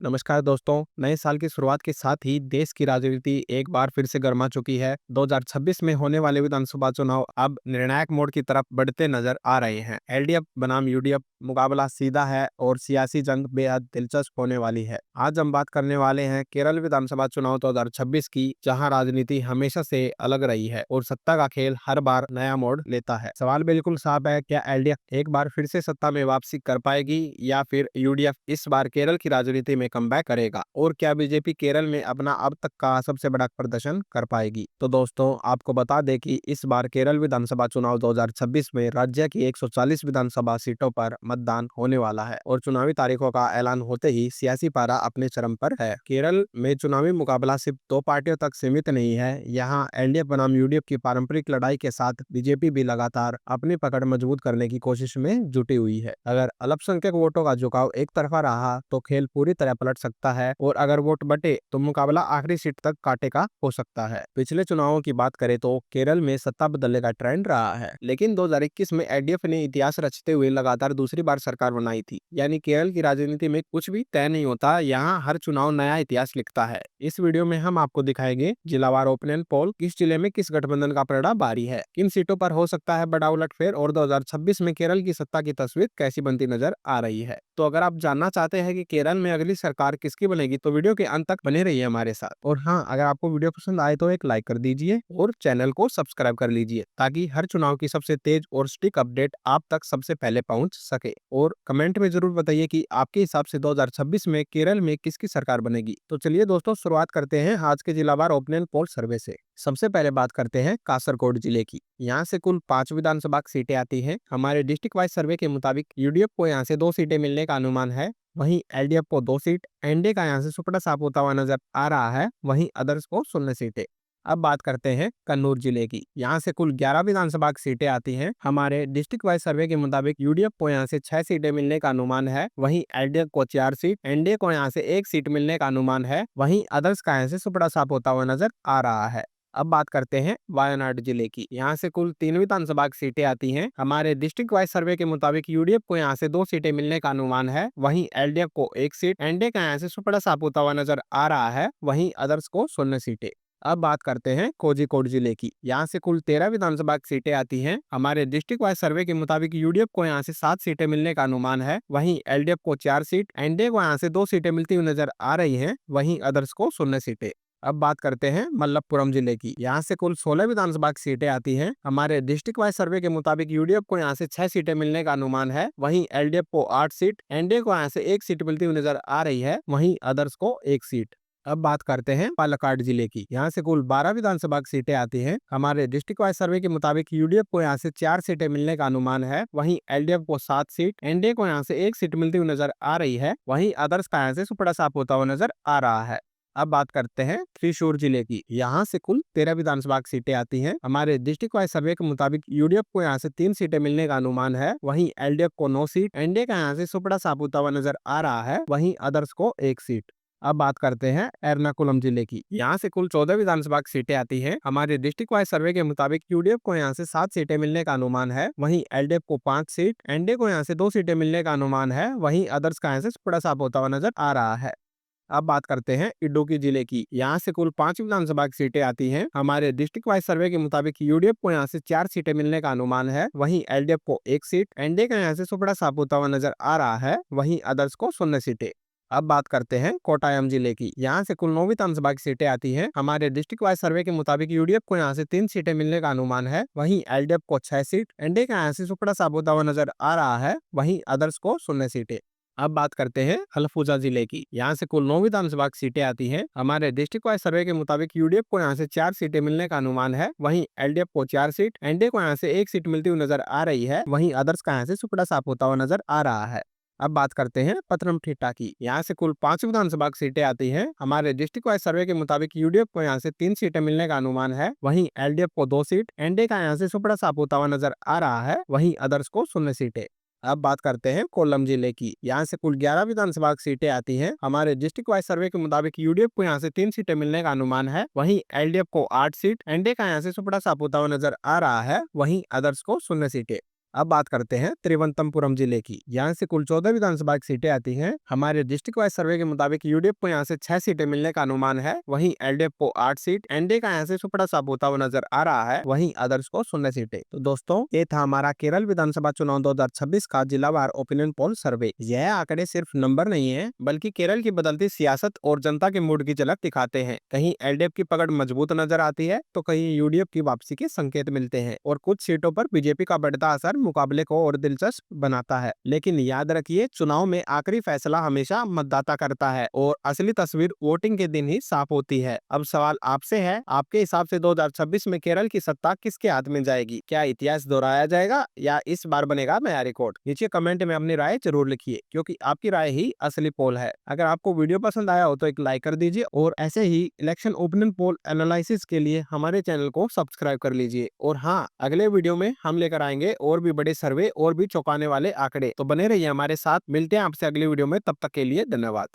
नमस्कार दोस्तों, नए साल की शुरुआत के साथ ही देश की राजनीति एक बार फिर से गर्मा चुकी है। 2026 में होने वाले विधानसभा चुनाव अब निर्णायक मोड़ की तरफ बढ़ते नजर आ रहे हैं। एलडीएफ बनाम यूडीएफ मुकाबला सीधा है और सियासी जंग बेहद दिलचस्प होने वाली है। आज हम बात करने वाले हैं केरल विधानसभा चुनाव 2026 की, जहां राजनीति हमेशा से अलग रही है और सत्ता का खेल हर बार नया मोड़ लेता है। सवाल बिल्कुल साफ है, क्या एलडीएफ एक बार फिर से सत्ता में वापसी कर पाएगी या फिर यूडीएफ इस बार केरल की राजनीति में कमबैक करेगा, और क्या बीजेपी केरल में अपना अब तक का सबसे बड़ा प्रदर्शन कर पाएगी। तो दोस्तों, आपको बता दें कि इस बार केरल विधानसभा चुनाव 2026 में राज्य की 140 विधानसभा सीटों पर मतदान होने वाला है और चुनावी तारीखों का ऐलान होते ही सियासी पारा अपने चरम पर है। केरल में चुनावी मुकाबला सिर्फ दो पार्टियों तक सीमित नहीं है। यहाँ एलडीएफ बनाम यूडीएफ की पारंपरिक लड़ाई के साथ बीजेपी भी लगातार अपनी पकड़ मजबूत करने की कोशिश में जुटी हुई है। अगर अल्पसंख्यक वोटों का झुकाव एक तरफा रहा तो खेल पूरी तरह पलट सकता है, और अगर वोट बटे तो मुकाबला आखिरी सीट तक कांटे का हो सकता है। पिछले चुनावों की बात करें तो केरल में सत्ता बदलने का ट्रेंड रहा है, लेकिन 2021 में एलडीएफ ने इतिहास रचते हुए लगातार दूसरी बार सरकार बनाई थी। यानी केरल की राजनीति में कुछ भी तय नहीं होता, यहाँ हर चुनाव नया इतिहास लिखता है। इस वीडियो में हम आपको दिखाएंगे जिलावार ओपिनियन पोल, किस जिले में किस गठबंधन का पलड़ा भारी है, किन सीटों पर हो सकता है बड़ा उलटफेर, और 2026 में केरल की सत्ता की तस्वीर कैसी बनती नजर आ रही है। तो अगर आप जानना चाहते हैं कि केरल में अगली सरकार किसकी बनेगी तो वीडियो के अंत तक बने रहिए हमारे साथ। और हाँ, अगर आपको वीडियो पसंद आए तो एक लाइक कर दीजिए और चैनल को सब्सक्राइब कर लीजिए, ताकि हर चुनाव की सबसे तेज और सटीक अपडेट आप तक सबसे पहले पहुंच सके। और कमेंट में जरूर बताइए कि आपके हिसाब से 2026 में केरल में किसकी सरकार बनेगी। तो चलिए दोस्तों, शुरुआत करते हैं आज के जिलावार ओपिनियन पोल सर्वे से। सबसे पहले बात करते हैं कासरगोड जिले की। यहाँ से कुल 5 विधानसभा सीटें आती हैं। हमारे डिस्ट्रिक्ट वाइज सर्वे के मुताबिक यूडीएफ को यहाँ से 2 सीटें मिलने का अनुमान है, वहीं एलडीएफ को 2 सीट, एनडीए का यहाँ से सुपड़ा साफ होता हुआ नजर आ रहा है, वहीं अदर्स को 0 सीटें। अब बात करते हैं कन्नूर जिले की। यहाँ से कुल 11 विधानसभा सीटें आती हैं। हमारे डिस्ट्रिक्ट वाइज सर्वे के मुताबिक यूडीएफ को यहाँ से 6 सीटें मिलने का अनुमान है, वहीं एलडीएफ को 4 सीट, एनडीए को यहाँ से 1 सीट मिलने का अनुमान है, वहीं अदर्स का यहाँ से सुपड़ा साफ होता हुआ नजर आ रहा है। अब बात करते हैं वायनाड जिले की। यहाँ से कुल 3 विधानसभा सीटें आती हैं। हमारे डिस्ट्रिक्ट वाइज सर्वे के मुताबिक यूडीएफ को यहाँ से 2 सीटें मिलने का अनुमान है, वहीं एलडीएफ को 1 सीट, एनडीए का यहाँ से सुपड़ा साफ होता हुआ नजर आ रहा है, वहीं अदर्स को 0 सीटें। अब बात करते हैं कोझिकोड जिले की। यहाँ से कुल 13 विधानसभा सीटें आती हैं। हमारे डिस्ट्रिक्ट वाइज सर्वे के मुताबिक यूडीएफ को यहाँ से 7 सीटें मिलने का अनुमान है, वहीं एलडीएफ को 4 सीट, एनडीए को यहाँ से 2 सीटें मिलती हुई नजर आ रही हैं, वहीं अदर्स को 0 सीटें। अब बात करते हैं मल्लपुरम जिले की। यहाँ से कुल 16 विधानसभा सीटें आती हैं। हमारे डिस्ट्रिक्ट वाइज सर्वे के मुताबिक यूडीएफ को यहाँ से 6 सीटें मिलने का अनुमान है, वहीं एलडीएफ को 8 सीट, एनडीए को यहाँ से 1 सीट मिलती हुई नजर आ रही है, वहीं अदर्स को 1 सीट। अब बात करते हैं पालक्काड जिले की। यहाँ से कुल 12 विधानसभा सीटें आती हैं। हमारे डिस्ट्रिक्ट वाइज सर्वे के मुताबिक यूडीएफ को यहाँ से 4 सीटें मिलने का अनुमान है, वहीं एलडीएफ को 7 सीट, एनडीए को यहाँ से 1 सीट मिलती हुई नजर आ रही है, वहीं अदर्स का यहाँ से सुपड़ा साफ होता हुआ नजर आ रहा है। अब बात करते हैं त्रिशूर जिले की। यहाँ से कुल 13 विधानसभा सीटें आती हैं। हमारे डिस्ट्रिक्ट वाइज सर्वे के मुताबिक यूडीएफ को यहाँ से 3 सीटें मिलने का अनुमान है, वहीं एलडीएफ को 9 सीट, एनडीए का यहाँ से सुपड़ा साफ होता हुआ नजर आ रहा है, वहीं अदर्स को 1 सीट। अब बात करते हैं एर्नाकुलम जिले की। यहाँ से कुल 14 विधानसभा सीटें आती हैं। हमारे डिस्ट्रिक्ट वाइज सर्वे के मुताबिक यूडीएफ को यहाँ से 7 सीटें मिलने का अनुमान है, वहीं एलडीएफ को 5 सीट, एनडीए को यहाँ से 2 सीटें मिलने का अनुमान है, वहीं अदर्स का यहाँ से सुपड़ा साफ होता हुआ नजर आ रहा है। अब बात करते हैं इडुक्की जिले की। यहाँ से कुल 5 विधानसभा सीटें आती हैं। हमारे डिस्ट्रिक्ट वाइज सर्वे के मुताबिक यूडीएफ को यहाँ से 4 सीटें मिलने का अनुमान है, वहीं एलडीएफ को 1 सीट, एनडीए का यहाँ से सुपड़ा साफ होता हुआ नजर आ रहा है, वहीं अदर्स को 0 सीटें। अब बात करते हैं कोटायम जिले की। यहाँ से कुल 9 विधानसभा सीटें आती हैं। हमारे डिस्ट्रिक्ट वाइज सर्वे के मुताबिक यूडीएफ को यहाँ से 3 सीटें मिलने का अनुमान है, वहीं एलडीएफ को 6 सीट, एनडीए का यहाँ से सुपड़ा साफ होता हुआ नजर आ रहा है, वहीं अदर्स को 0 सीटें। अब बात करते हैं हलफुजा जिले की। यहाँ से कुल 9 विधानसभा सीटें आती हैं। हमारे डिस्ट्रिक्ट वाइज सर्वे के मुताबिक यूडीएफ को यहाँ से 4 सीटें मिलने का अनुमान है, वहीं एलडीएफ को 4 सीट, एनडीए को यहाँ से 1 सीट मिलती हुई नजर आ रही है, वहीं अदर्स का यहाँ से सुपड़ा साफ होता हुआ नजर आ रहा है। अब बात करते हैं पथनमथिट्टा की। यहाँ से कुल 5 विधानसभा सीटें आती हैं। हमारे डिस्ट्रिक्ट वाइज सर्वे के मुताबिक यूडीएफ को यहाँ से 3 सीटें मिलने का अनुमान है, वहीं एलडीएफ को 2 सीट, एनडीए का यहाँ से सुपड़ा साफ होता हुआ नजर आ रहा है, वहीं अदर्स को 0 सीटें। अब बात करते हैं कोल्लम जिले की। यहाँ से कुल 11 विधानसभा सीटें आती हैं। हमारे डिस्ट्रिक्ट वाइज सर्वे के मुताबिक यूडीएफ को यहाँ से 3 सीटें मिलने का अनुमान है, वहीं एलडीएफ को 8 सीट, एनडीए का यहाँ से सुपड़ा साफ होता हुआ नजर आ रहा है, वहीं अदर्स को 0 सीटें। अब बात करते हैं त्रिवंतमपुरम जिले की। यहाँ से कुल 14 विधानसभा की सीटें आती हैं। हमारे डिस्ट्रिक्ट वाइज सर्वे के मुताबिक यूडीएफ को यहाँ से 6 सीटें मिलने का अनुमान है, वहीं एलडीएफ को 8 सीट, एनडीए का यहाँ से सुपड़ा साफ होता हुआ नजर आ रहा है, वहीं अदर्स को 0 सीटें। तो दोस्तों, ये था हमारा केरल विधानसभा चुनाव 2026 का जिलावार ओपिनियन पोल सर्वे। यह आंकड़े सिर्फ नंबर नहीं है, बल्कि केरल की बदलती सियासत और जनता के मूड की झलक दिखाते हैं। कहीं एलडीएफ की पकड़ मजबूत नजर आती है, तो कहीं यूडीएफ की वापसी के संकेत मिलते हैं, और कुछ सीटों पर बीजेपी का बढ़ता असर मुकाबले को और दिलचस्प बनाता है। लेकिन याद रखिए, चुनाव में आखिरी फैसला हमेशा मतदाता करता है, और असली तस्वीर वोटिंग के दिन ही साफ होती है। अब सवाल आपसे है, आपके हिसाब से 2026 में केरल की सत्ता किसके हाथ में जाएगी? क्या इतिहास दोहराया जाएगा या इस बार बनेगा नया रिकॉर्ड? नीचे कमेंट में अपनी राय जरूर लिखिए, क्योंकि आपकी राय ही असली पोल है। अगर आपको वीडियो पसंद आया हो तो एक लाइक कर दीजिए, और ऐसे ही इलेक्शन ओपिनियन पोल एनालिसिस के लिए हमारे चैनल को सब्सक्राइब कर लीजिए। और हाँ, अगले वीडियो में हम लेकर आएंगे और भी बड़े सर्वे और भी चौंकाने वाले आंकड़े। तो बने रहिए हमारे साथ। मिलते हैं आपसे अगली वीडियो में, तब तक के लिए धन्यवाद।